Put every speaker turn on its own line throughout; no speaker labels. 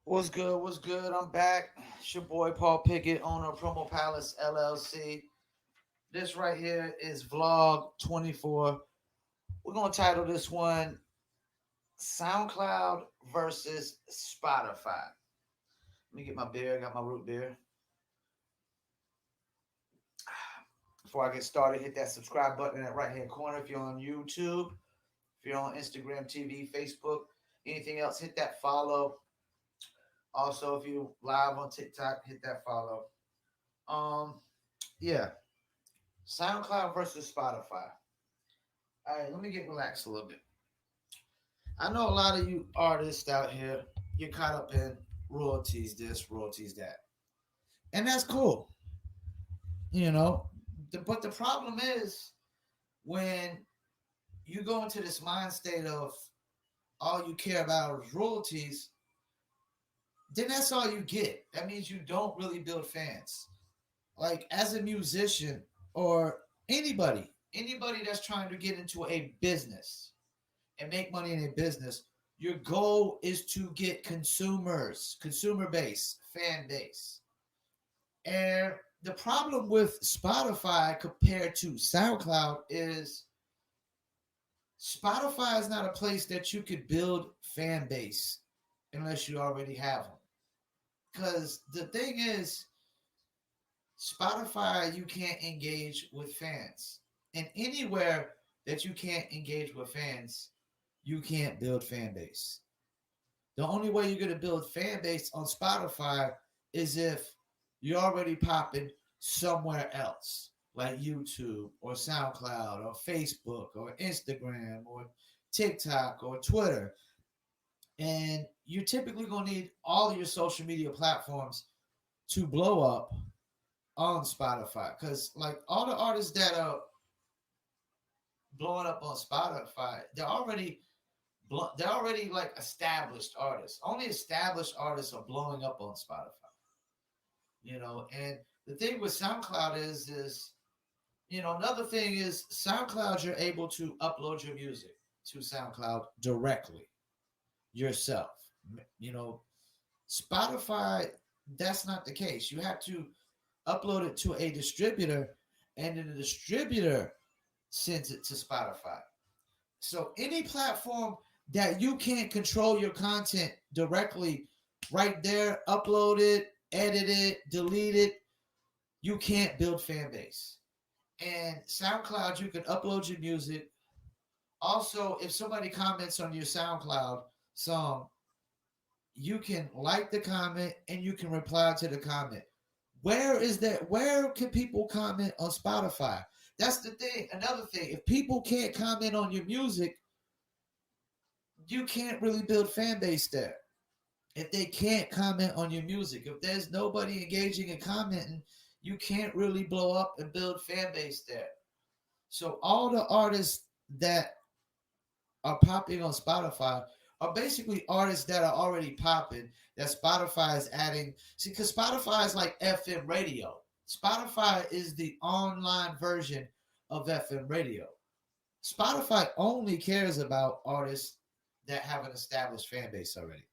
What's good? What's good? I'm back. It's your boy Paul Pickett, owner of Promo Palace LLC. This right here is vlog 24. We're gonna title this one SoundCloud versus Spotify. Let me get my beer. I got my root beer. Before I get started, hit that subscribe button in that right hand corner. If you're on YouTube, if you're on Instagram TV, Facebook, anything else, hit that follow. Also, if you live on TikTok, hit that follow. Um, yeah, SoundCloud versus Spotify. All right, let me get relaxed a little bit. I know a lot of you artists out here, you're caught up in royalties this, royalties that. And that's cool, you know. But the problem is when you go into this mind state of all you care about is royalties, then that's all you get. That means you don't really build fans. Like as a musician or anybody that's trying to get into a business and make money in a business, your goal is to get consumers, consumer base, fan base. And the problem with Spotify compared to SoundCloud is Spotify is not a place that you could build fan base unless you already have them. Because the thing is, Spotify, you can't engage with fans. And anywhere that you can't engage with fans, you can't build fan base. The only way you're going to build fan base on Spotify is if you're already popping somewhere else, like YouTube or SoundCloud or Facebook or Instagram or TikTok or Twitter. And you're typically going to need all of your social media platforms to blow up on Spotify. Because, like, all the artists that are blowing up on Spotify, they're already like established artists. Only established artists are blowing up on Spotify. And the thing with SoundCloud is another thing is SoundCloud, you're able to upload your music to SoundCloud directly yourself. You know, Spotify, that's not the case. You have to upload it to a distributor, and then the distributor sends it to Spotify. So any platform that you can't control your content directly right there, upload it, edit it, delete it, you can't build fan base. And SoundCloud, you can upload your music. Also, if somebody comments on your SoundCloud song, you can like the comment and you can reply to the comment. Where is that? Where can people comment on Spotify? That's the thing. Another thing, if people can't comment on your music, you can't really build fan base there. If they can't comment on your music, if there's nobody engaging and commenting, you can't really blow up and build fan base there. So all the artists that are popping on Spotify are basically artists that are already popping that Spotify is adding. See, because Spotify is like FM radio. Spotify is the online version of FM radio. Spotify only cares about artists that have an established fan base already.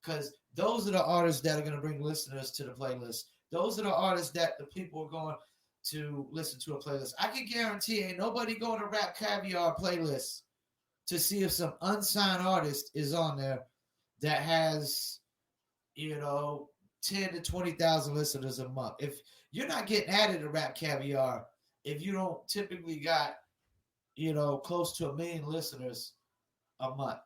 Because those are the artists that are going to bring listeners to the playlist. Those are the artists that the people are going to listen to a playlist. I can guarantee ain't nobody going to Rap Caviar playlist to see if some unsigned artist is on there that has, 10 to 20,000 listeners a month. If you're not getting added to Rap Caviar, if you don't typically got, close to 1 million listeners a month.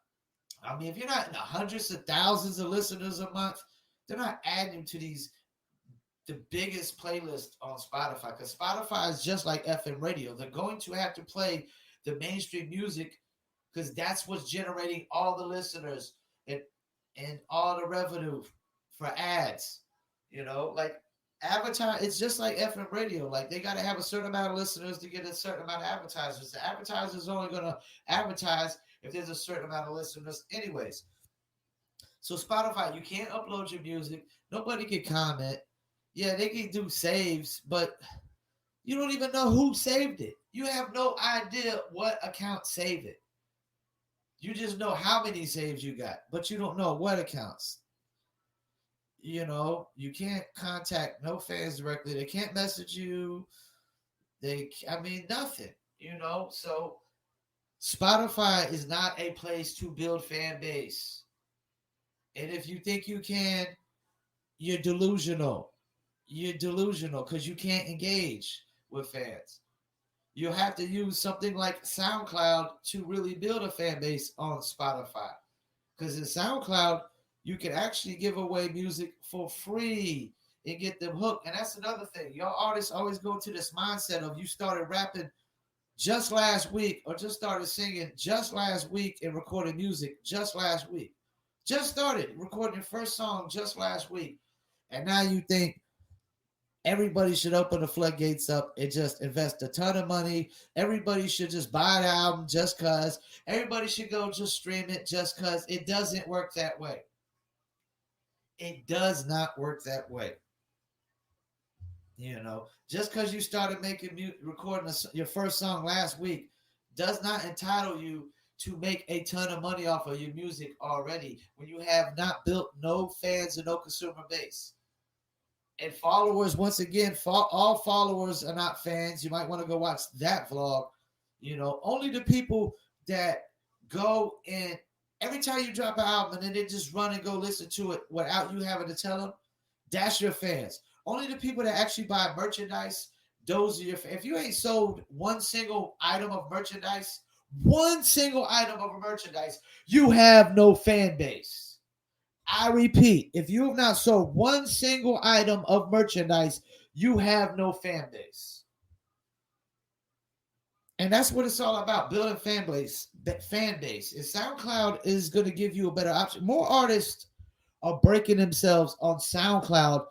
I mean, if you're not in the hundreds of thousands of listeners a month, they're not adding to the biggest playlist on Spotify, because Spotify is just like FM radio. They're going to have to play the mainstream music because that's what's generating all the listeners and all the revenue for ads. Like advertise. It's just like FM radio. Like they got to have a certain amount of listeners to get a certain amount of advertisers. The advertiser's only going to advertise if there's a certain amount of listeners, anyways. So Spotify, you can't upload your music. Nobody can comment. Yeah, they can do saves, but you don't even know who saved it. You have no idea what account saved it. You just know how many saves you got, but you don't know what accounts. You can't contact no fans directly. They can't message you. I mean, nothing, So Spotify is not a place to build fan base. And if you think you can, you're delusional. You're delusional because you can't engage with fans. You'll have to use something like SoundCloud to really build a fan base on Spotify. Because in SoundCloud, you can actually give away music for free and get them hooked. And that's another thing. Y'all artists always go to this mindset of you started rapping just last week or just started singing just last week and recording music just last week. Just started recording your first song just last week. And now you think everybody should open the floodgates up and just invest a ton of money. Everybody should just buy the album just because. Everybody should go just stream it just because. It doesn't work that way. It does not work that way. Just because you started recording your first song last week does not entitle you to make a ton of money off of your music already when you have not built no fans and no consumer base. And followers, once again, all followers are not fans. You might want to go watch that vlog. Only the people that go and every time you drop an album and then they just run and go listen to it without you having to tell them, that's your fans. Only the people that actually buy merchandise, those are your fans. If you ain't sold one single item of merchandise, you have no fan base. I repeat, if you have not sold one single item of merchandise, you have no fan base. And that's what it's all about, building fan base. And SoundCloud is going to give you a better option. More artists are breaking themselves on SoundCloud.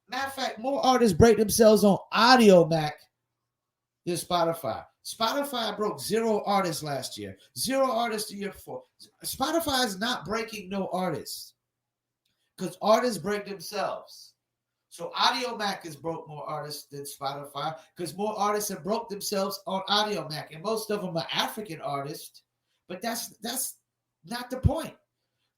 Matter of fact, more artists break themselves on Audio Mac than Spotify. Spotify broke 0 artists last year. 0 artists the year before. Spotify is not breaking no artists because artists break themselves. So Audio Mac has broke more artists than Spotify because more artists have broke themselves on Audio Mac, and most of them are African artists. But that's not the point.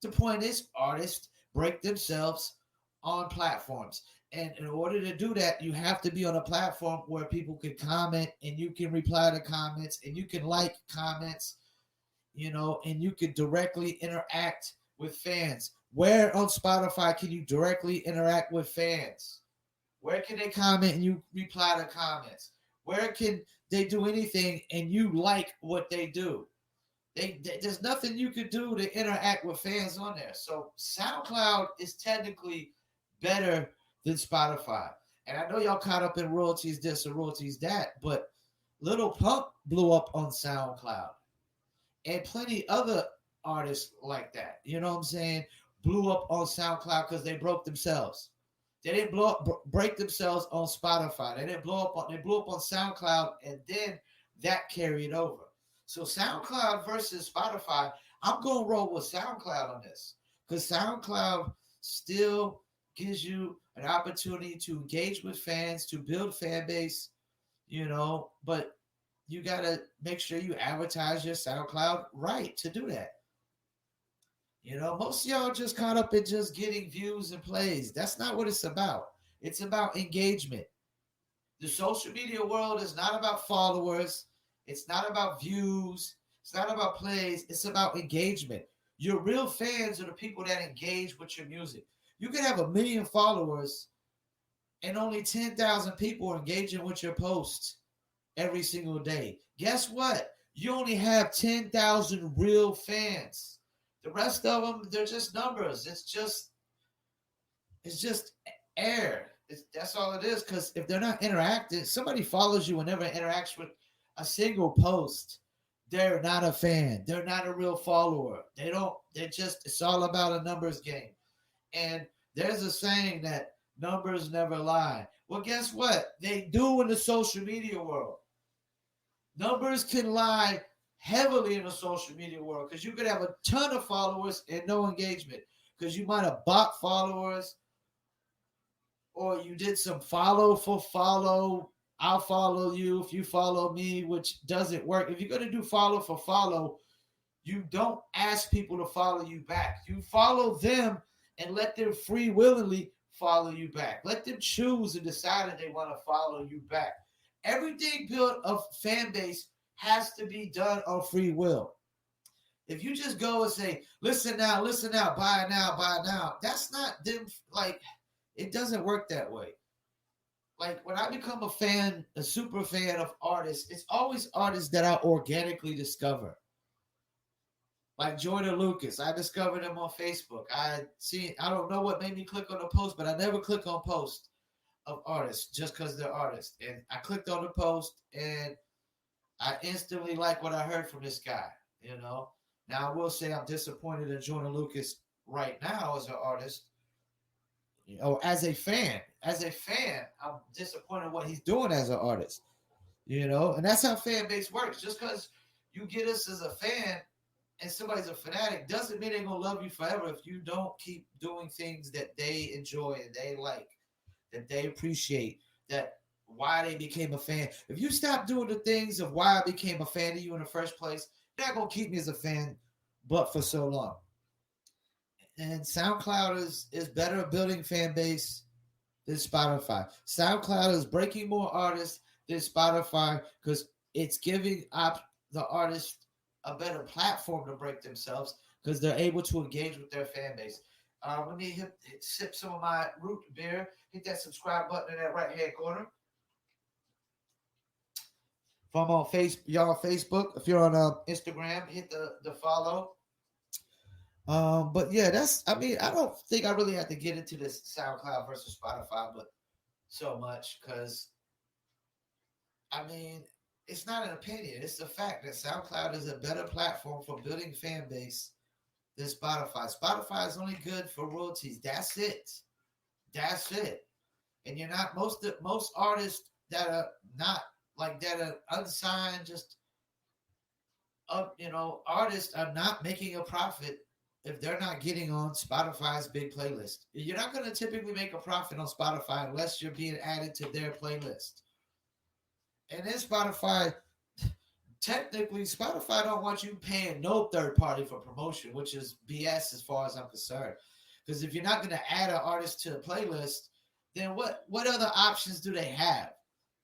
The point is artists break themselves on platforms. And in order to do that, you have to be on a platform where people can comment and you can reply to comments and you can like comments, and you can directly interact with fans. Where on Spotify can you directly interact with fans? Where can they comment and you reply to comments? Where can they do anything and you like what they do? There's nothing you could do to interact with fans on there. So SoundCloud is technically better than Spotify. And I know y'all caught up in royalties this and royalties that, but Lil Pump blew up on SoundCloud. And plenty other artists like that, you know what I'm saying, blew up on SoundCloud because they broke themselves. They didn't break themselves on Spotify. They blew up on SoundCloud, and then that carried over. So SoundCloud versus Spotify, I'm going to roll with SoundCloud on this because SoundCloud still gives you an opportunity to engage with fans, to build fan base, but you got to make sure you advertise your SoundCloud right to do that. Most of y'all just caught up in just getting views and plays. That's not what it's about. It's about engagement. The social media world is not about followers. It's not about views. It's not about plays. It's about engagement. Your real fans are the people that engage with your music. You could have 1 million followers and only 10,000 people are engaging with your posts every single day. Guess what? You only have 10,000 real fans. The rest of them, they're just numbers. It's just air. That's all it is. Because if they're not interacting, somebody follows you and never interacts with a single post, they're not a fan. They're not a real follower. It's all about a numbers game. And there's a saying that numbers never lie. Well, guess what? They do in the social media world. Numbers can lie heavily in the social media world because you could have a ton of followers and no engagement because you might have bought followers or you did some follow for follow. I'll follow you if you follow me, which doesn't work. If you're going to do follow for follow, you don't ask people to follow you back. You follow them and let them free willingly follow you back. Let them choose and decide if they want to follow you back. Everything built of fan base has to be done on free will. If you just go and say, listen now, buy now, that's not them. Like, it doesn't work that way. Like, when I become a fan, a super fan of artists, it's always artists that I organically discover. Like Jordan Lucas, I discovered him on Facebook. I don't know what made me click on the post, but I never click on posts of artists just because they're artists. And I clicked on the post and I instantly like what I heard from this guy, you know. Now I will say I'm disappointed in Jordan Lucas right now as an artist, you know, as a fan. As a fan, I'm disappointed in what he's doing as an artist, you know. And that's how fan base works. Just because you get us as a fan and somebody's a fanatic doesn't mean they're gonna love you forever if you don't keep doing things that they enjoy and they like, that they appreciate, that why they became a fan. If you stop doing the things of why I became a fan of you in the first place, you're not gonna keep me as a fan, but for so long. And SoundCloud is better at building fan base than Spotify. SoundCloud is breaking more artists than Spotify because it's giving the artist a better platform to break themselves because they're able to engage with their fan base. Let me sip some of my root beer. Hit that subscribe button in that right hand corner. If I'm on y'all on Facebook, if you're on Instagram, hit the follow. But yeah, I don't think I really have to get into this SoundCloud versus Spotify, but so much because it's not an opinion. It's the fact that SoundCloud is a better platform for building fan base than Spotify. Spotify is only good for royalties. That's it. That's it. And you're not most artists that are not like that are unsigned, just artists are not making a profit if they're not getting on Spotify's big playlist. You're not going to typically make a profit on Spotify unless you're being added to their playlist. And then technically, Spotify don't want you paying no third party for promotion, which is BS as far as I'm concerned. Because if you're not going to add an artist to a playlist, then what other options do they have?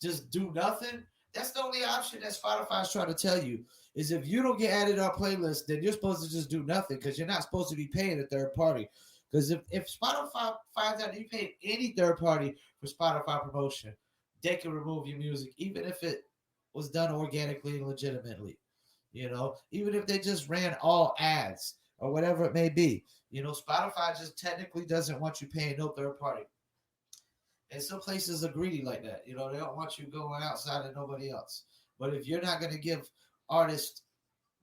Just do nothing? That's the only option that Spotify's trying to tell you, is if you don't get added to our playlist, then you're supposed to just do nothing because you're not supposed to be paying a third party. Because if Spotify finds out you paid any third party for Spotify promotion, they can remove your music, even if it was done organically and legitimately. Even if they just ran all ads or whatever it may be. Spotify just technically doesn't want you paying no third party. And some places are greedy like that. They don't want you going outside of nobody else. But if you're not going to give artists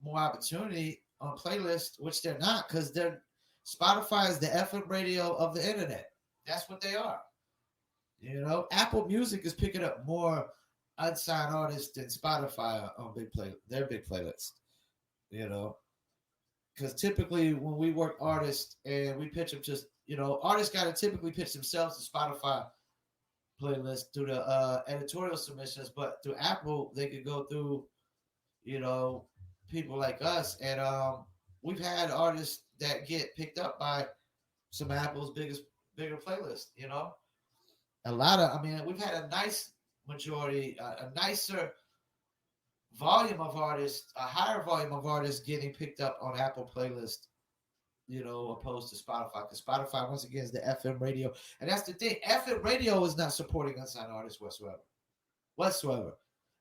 more opportunity on playlists, which they're not, because Spotify is the FM radio of the internet. That's what they are. Apple Music is picking up more unsigned artists than Spotify on their big playlist. Because typically when we work artists and we pitch them, artists got to typically pitch themselves to Spotify playlist through the editorial submissions, but through Apple they could go through people like us, and we've had artists that get picked up by some Apple's bigger playlists. We've had a nice majority, a nicer volume of artists, a higher volume of artists getting picked up on Apple playlist, opposed to Spotify. Because Spotify, once again, is the FM radio. And that's the thing. FM radio is not supporting unsigned artists whatsoever.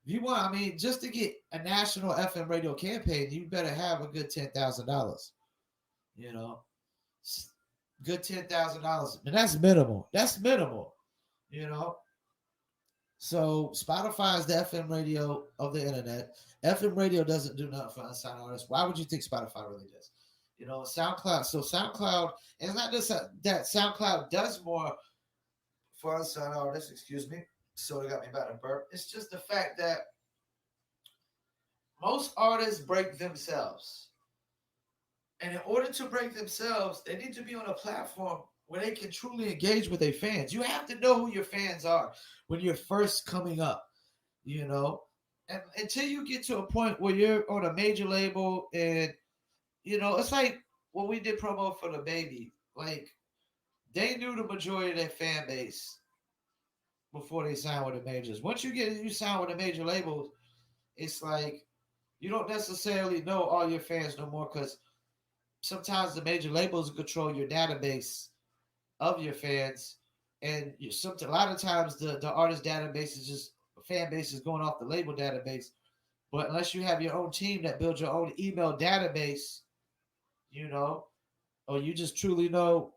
If you want, just to get a national FM radio campaign, you better have a good $10,000. Good $10,000. And that's minimal. So Spotify is the FM radio of the internet. FM radio doesn't do nothing for unsigned artists. Why would you think Spotify really does? SoundCloud. So SoundCloud, and it's not just that SoundCloud does more for unsigned artists. Excuse me. So it got me about to burp. It's just the fact that most artists break themselves. And in order to break themselves, they need to be on a platform where they can truly engage with their fans. You have to know who your fans are when you're first coming up, and until you get to a point where you're on a major label and, it's like when we did promo for the baby, like they knew the majority of their fan base before they signed with the majors. Once you sign with the major labels, it's like you don't necessarily know all your fans no more because sometimes the major labels control your database of your fans, and a lot of times the artist database is just fan base is going off the label database. But unless you have your own team that builds your own email database, you know, or you just truly know.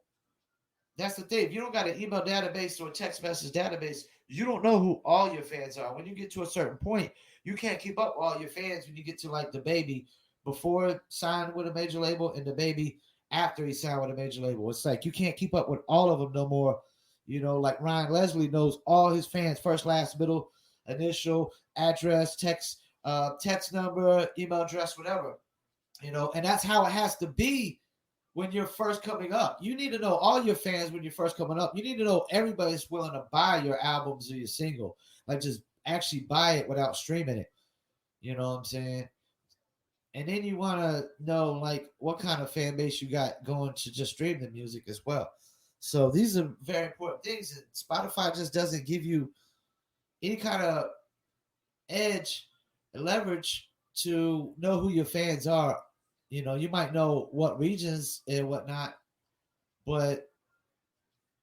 That's the thing. If you don't got an email database or a text message database, you don't know who all your fans are. When you get to a certain point, you can't keep up with all your fans when you get to like the baby before signed with a major label and the baby after he signed with a major label. It's like you can't keep up with all of them no more. You know, like Ryan Leslie knows all his fans, first, last, middle, initial, address, text number, email address, whatever. You know, and that's how it has to be when you're first coming up. You need to know all your fans when you're first coming up. You need to know everybody's willing to buy your albums or your single. Like just actually buy it without streaming it. You know what I'm saying? And then you want to know like what kind of fan base you got going to just stream the music as well. So these are very important things. And Spotify just doesn't give you any kind of edge and leverage to know who your fans are. You know, you might know what regions and whatnot, but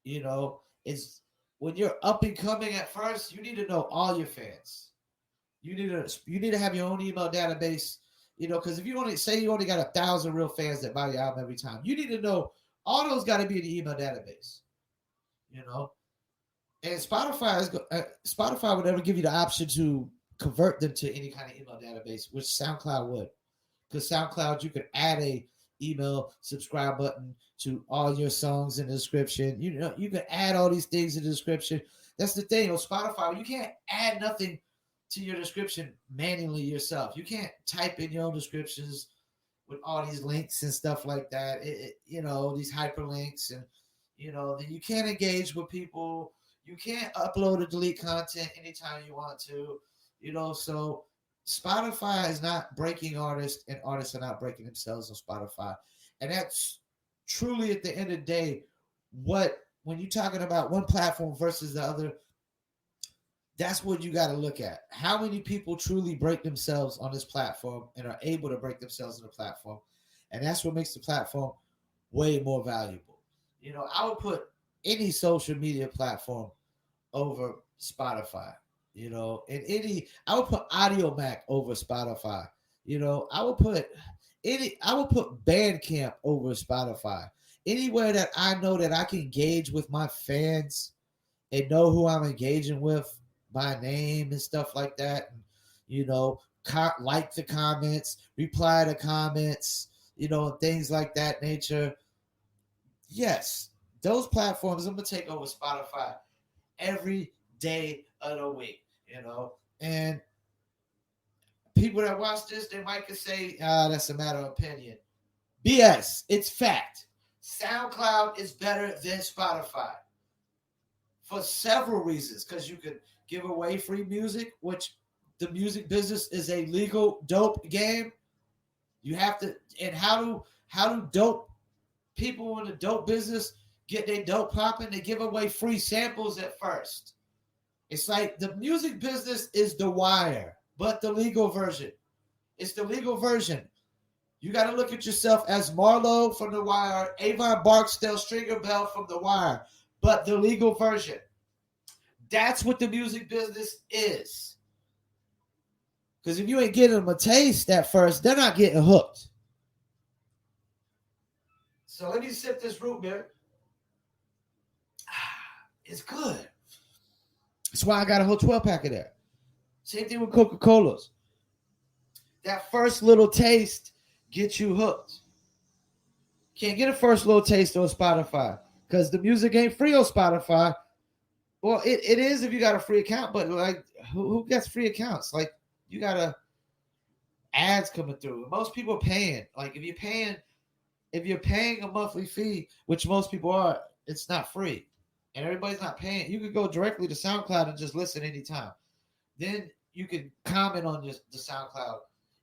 you know, it's when you're up and coming at first, you need to know all your fans. You need to have your own email database. You know, because if you only got 1,000 real fans that buy your album every time, you need to know all those got to be in the email database. You know, and Spotify would never give you the option to convert them to any kind of email database, which SoundCloud would. Because SoundCloud, you could add a email subscribe button to all your songs in the description. You know, you can add all these things in the description. That's the thing on Spotify. You can't add nothing to your description manually yourself. You can't type in your own descriptions with all these links and stuff like that. You know, these hyperlinks and you know, you can't engage with people. You can't upload or delete content anytime you want to. You know, so Spotify is not breaking artists, and artists are not breaking themselves on Spotify. And that's truly at the end of the day, when you're talking about one platform versus the other, that's what you got to look at. How many people truly break themselves on this platform and are able to break themselves on the platform? And that's what makes the platform way more valuable. You know, I would put any social media platform over Spotify. You know, I would put Audio Mac over Spotify. You know, I would put Bandcamp over Spotify. Anywhere that I know that I can engage with my fans and know who I'm engaging with by name and stuff like that. And, you know, like the comments, reply to comments, you know, things like that nature. Yes, those platforms, I'm going to take over Spotify every day of the week, you know. And people that watch this, they might could say, that's a matter of opinion. BS. It's fact. SoundCloud is better than Spotify for several reasons. Because you can give away free music, which the music business is a legal dope game. You have to, and how do dope people in the dope business get their dope popping? They give away free samples at first. It's like the music business is The Wire, but the legal version. It's the legal version. You got to look at yourself as Marlo from The Wire, Avon Barksdale Stringer Bell from The Wire, but the legal version. That's what the music business is. Because if you ain't getting them a taste at first, they're not getting hooked. So let me sip this root beer. It's good. That's why I got a whole 12-pack of that. Same thing with Coca-Colas. That first little taste gets you hooked. Can't get a first little taste on Spotify because the music ain't free on Spotify. Well, it is if you got a free account, but like who gets free accounts? Like you got ads coming through. Most people are paying. Like if you're paying a monthly fee, which most people are, it's not free. And everybody's not paying. You could go directly to SoundCloud and just listen anytime. Then you can comment on the SoundCloud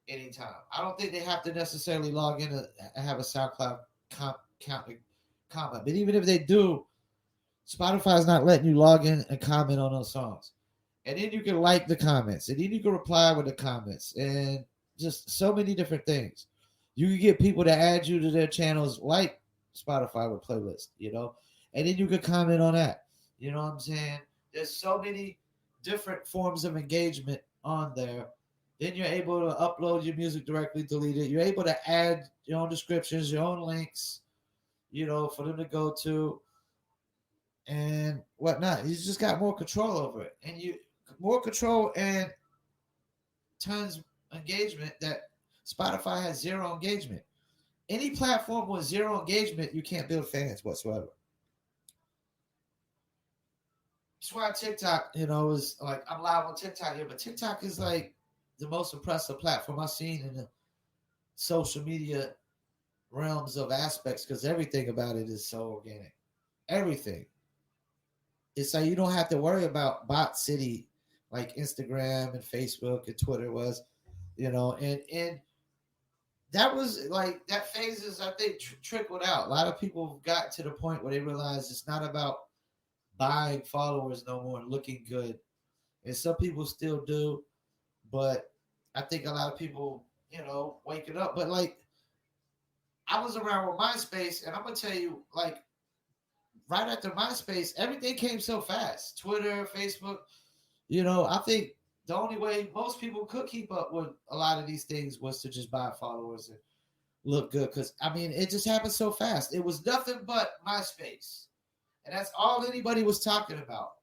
anytime. I don't think they have to necessarily log in and have a SoundCloud comment. But even if they do, Spotify's not letting you log in and comment on those songs. And then you can like the comments, and then you can reply with the comments, and just so many different things. You can get people to add you to their channels, like Spotify with playlist, and then you can comment on that. You know what I'm saying? There's so many different forms of engagement on there. Then you're able to upload your music directly, delete it. You're able to add your own descriptions, your own links, for them to go to and whatnot. You just got more control over it, and you more control and tons engagement that Spotify has zero engagement. Any platform with zero engagement, you can't build fans whatsoever. That's why TikTok, is like I'm live on TikTok here, but TikTok is like the most impressive platform I've seen in the social media realms of aspects because everything about it is so organic. Everything. It's like you don't have to worry about bot city like Instagram and Facebook and Twitter was, and that was like that phases I think trickled out. A lot of people got to the point where they realized it's not about buying followers no more and looking good, and some people still do, but I think a lot of people, waking up. But like I was around with MySpace, and I'm gonna tell you, like right after MySpace, everything came so fast. Twitter, Facebook, I think the only way most people could keep up with a lot of these things was to just buy followers and look good. Because, I mean, it just happened so fast. It was nothing but MySpace. And that's all anybody was talking about.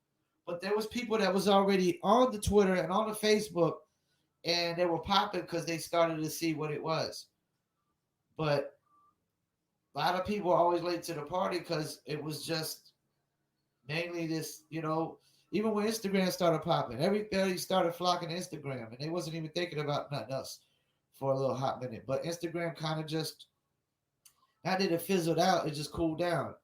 But there was people that was already on the Twitter and on the Facebook, and they were popping because they started to see what it was. But a lot of people are always late to the party because it was just mainly this, even when Instagram started popping, everybody started flocking to Instagram, and they wasn't even thinking about nothing else for a little hot minute. But Instagram kind of just, not that it fizzled out, it just cooled down,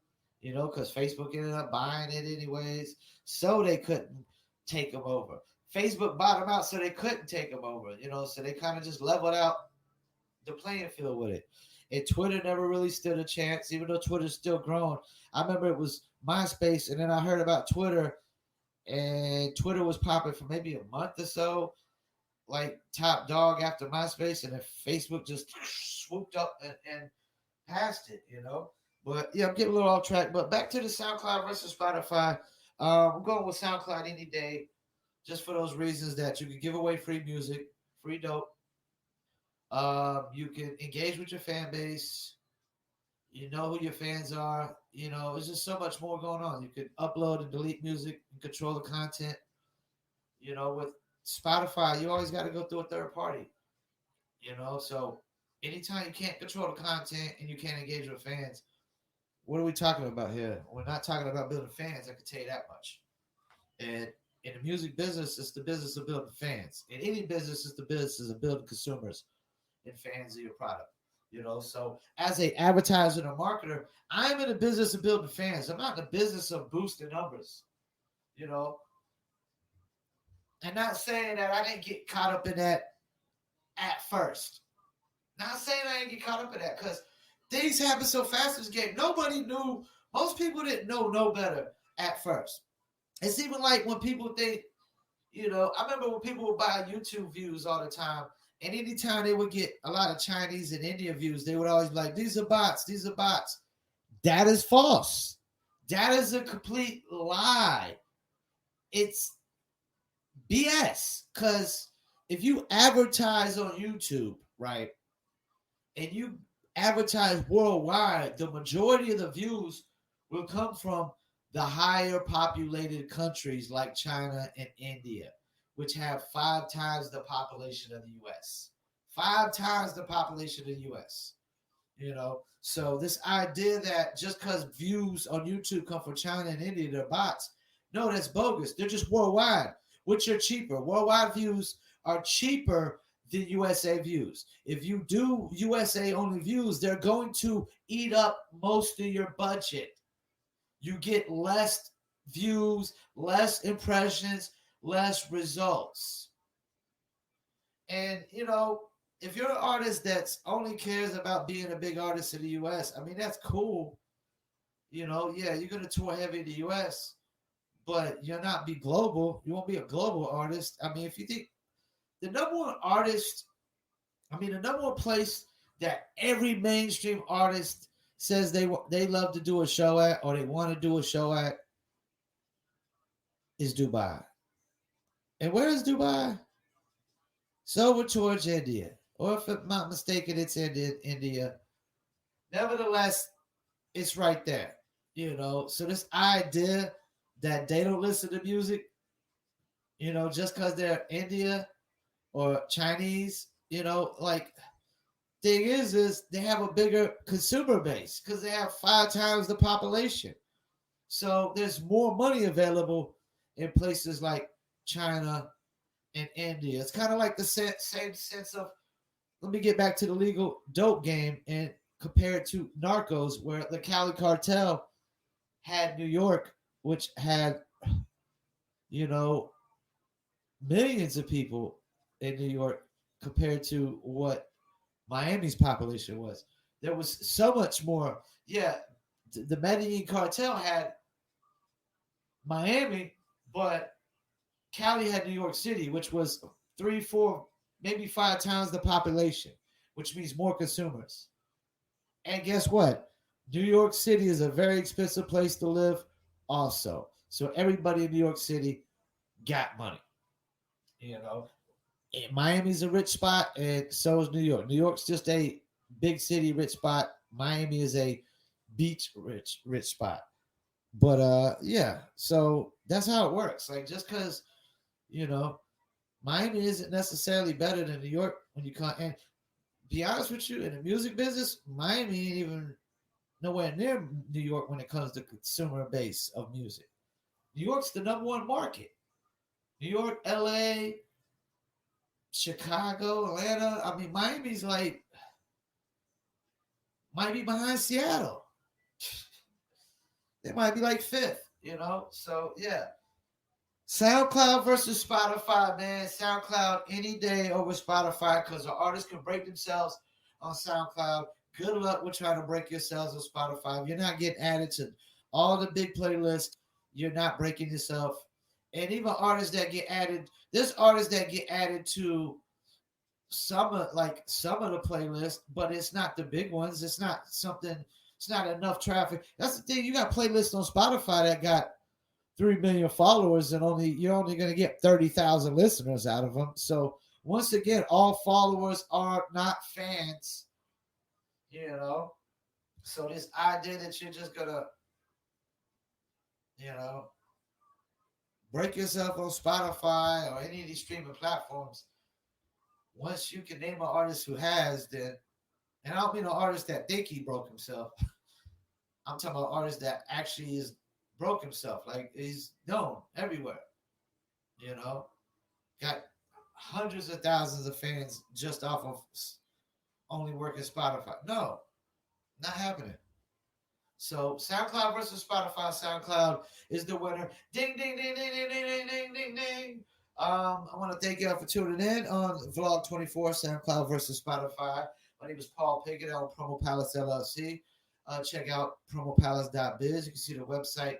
because Facebook ended up buying it anyways, so they couldn't take them over. Facebook bought them out so they couldn't take them over, so they kind of just leveled out the playing field with it. And Twitter never really stood a chance, even though Twitter's still growing. I remember it was MySpace, and then I heard about Twitter, and Twitter was popping for maybe a month or so, like top dog after MySpace, and then Facebook just swooped up and passed it, But yeah, I'm getting a little off track. But back to the SoundCloud versus Spotify. I'm going with SoundCloud any day, just for those reasons that you can give away free music, free dope. You can engage with your fan base. You know who your fans are. There's just so much more going on. You could upload and delete music and control the content. With Spotify, you always got to go through a third party. So anytime you can't control the content and you can't engage with fans, what are we talking about here? We're not talking about building fans. I can tell you that much. And in the music business, it's the business of building fans. In any business, it's the business of building consumers and fans of your product. So as a advertiser and a marketer, I'm in the business of building fans. I'm not in the business of boosting numbers. And not saying that I didn't get caught up in that at first. Not saying I didn't get caught up in that because things happen so fast in this game. Nobody knew. Most people didn't know no better at first. It's even like when people think, I remember when people would buy YouTube views all the time. And anytime they would get a lot of Chinese and Indian views, they would always be like, these are bots, these are bots. That is false. That is a complete lie. It's BS. Because if you advertise on YouTube, right, and you advertise worldwide, the majority of the views will come from the higher populated countries like China and India, which have 5 times the population of the U.S. 5 times the population of the U.S. So this idea that just because views on YouTube come from China and India, they're bots. No, that's bogus. They're just worldwide, which are cheaper. Worldwide views are cheaper than USA views. If you do USA only views, they're going to eat up most of your budget. You get less views, less impressions, less results. And, if you're an artist that only cares about being a big artist in the US, I mean, that's cool. Yeah, you're gonna tour heavy in the US, but you'll not be global. You won't be a global artist. I mean, if you think the number one artist, the number one place that every mainstream artist says they love to do a show at or they want to do a show at is Dubai. And where is Dubai? It's over towards India. Or if I'm not mistaken, it's India. Nevertheless, it's right there. So this idea that they don't listen to music, just because they're India or Chinese, like thing is they have a bigger consumer base because they have 5 times the population. So there's more money available in places like China and India. It's kind of like the same sense of, let me get back to the legal dope game and compare it to Narcos, where the Cali cartel had New York, which had, millions of people in New York compared to what Miami's population was. There was so much more. Yeah, the Medellin cartel had Miami, but Cali had New York City, which was 3, 4, maybe 5 times the population, which means more consumers. And guess what? New York City is a very expensive place to live, also. So everybody in New York City got money. And Miami's a rich spot, and so is New York. New York's just a big city rich spot. Miami is a beach rich spot. But yeah, so that's how it works. Like, just because Miami isn't necessarily better than New York when you come. And be honest with you, in the music business, Miami ain't even nowhere near New York when it comes to consumer base of music. New York's the number one market. New York, LA, Chicago, Atlanta. Miami's like might be behind Seattle. They might be like fifth. So yeah. SoundCloud versus Spotify, man. SoundCloud any day over Spotify because the artists can break themselves on SoundCloud. Good luck with trying to break yourselves on Spotify. If you're not getting added to all the big playlists, you're not breaking yourself. And even artists that get added, there's artists that get added to some of the playlists, but it's not the big ones. It's not enough traffic. That's the thing. You got playlists on Spotify that got 3 million followers and you're only going to get 30,000 listeners out of them. So once again, all followers are not fans, So this idea that you're just going to, break yourself on Spotify or any of these streaming platforms, once you can name an artist who has, then, and I don't mean an artist that think he broke himself. I'm talking about artists that actually is broke himself. Like, he's known everywhere. Got hundreds of thousands of fans just off of only working Spotify. No, not happening. So SoundCloud versus Spotify. SoundCloud is the winner. Ding, ding, ding, ding, ding, ding, ding, ding, ding, ding. I want to thank you all for tuning in on Vlog 24, SoundCloud versus Spotify. My name is Paul Pickett on Promo Palace LLC. Check out promopalace.biz. You can see the website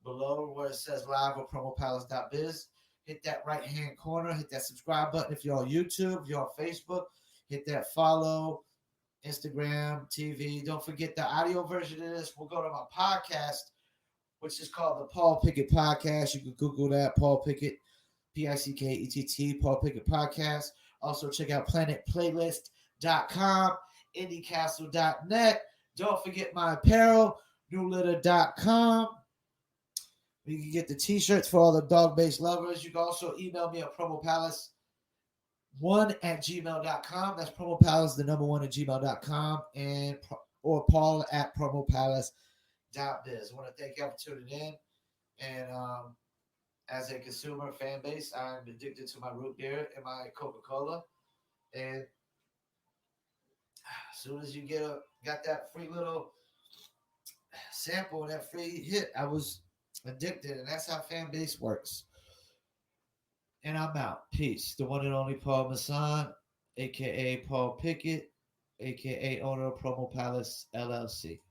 below where it says live on promopalace.biz. Hit that right-hand corner. Hit that subscribe button if you're on YouTube. If you're on Facebook, hit that follow. Instagram, TV. Don't forget the audio version of this. We'll go to my podcast, which is called the Paul Pickett Podcast. You can Google that, Paul Pickett, Pickett, Paul Pickett Podcast. Also, check out planetplaylist.com, indiecastle.net. Don't forget my apparel, newlitter.com. You can get the t-shirts for all the dog-based lovers. You can also email me at promopalace1@gmail.com. That's promopalace, the number 1 at gmail.com, or Paul at promopalace.biz. I want to thank you all for tuning in. And as a consumer fan base, I'm addicted to my root beer and my Coca-Cola. And as soon as you got that free little sample, that free hit, I was addicted. And that's how fan base works. And I'm out. Peace. The one and only Paul Masson, a.k.a. Paul Pickett, a.k.a. owner of Promo Palace LLC.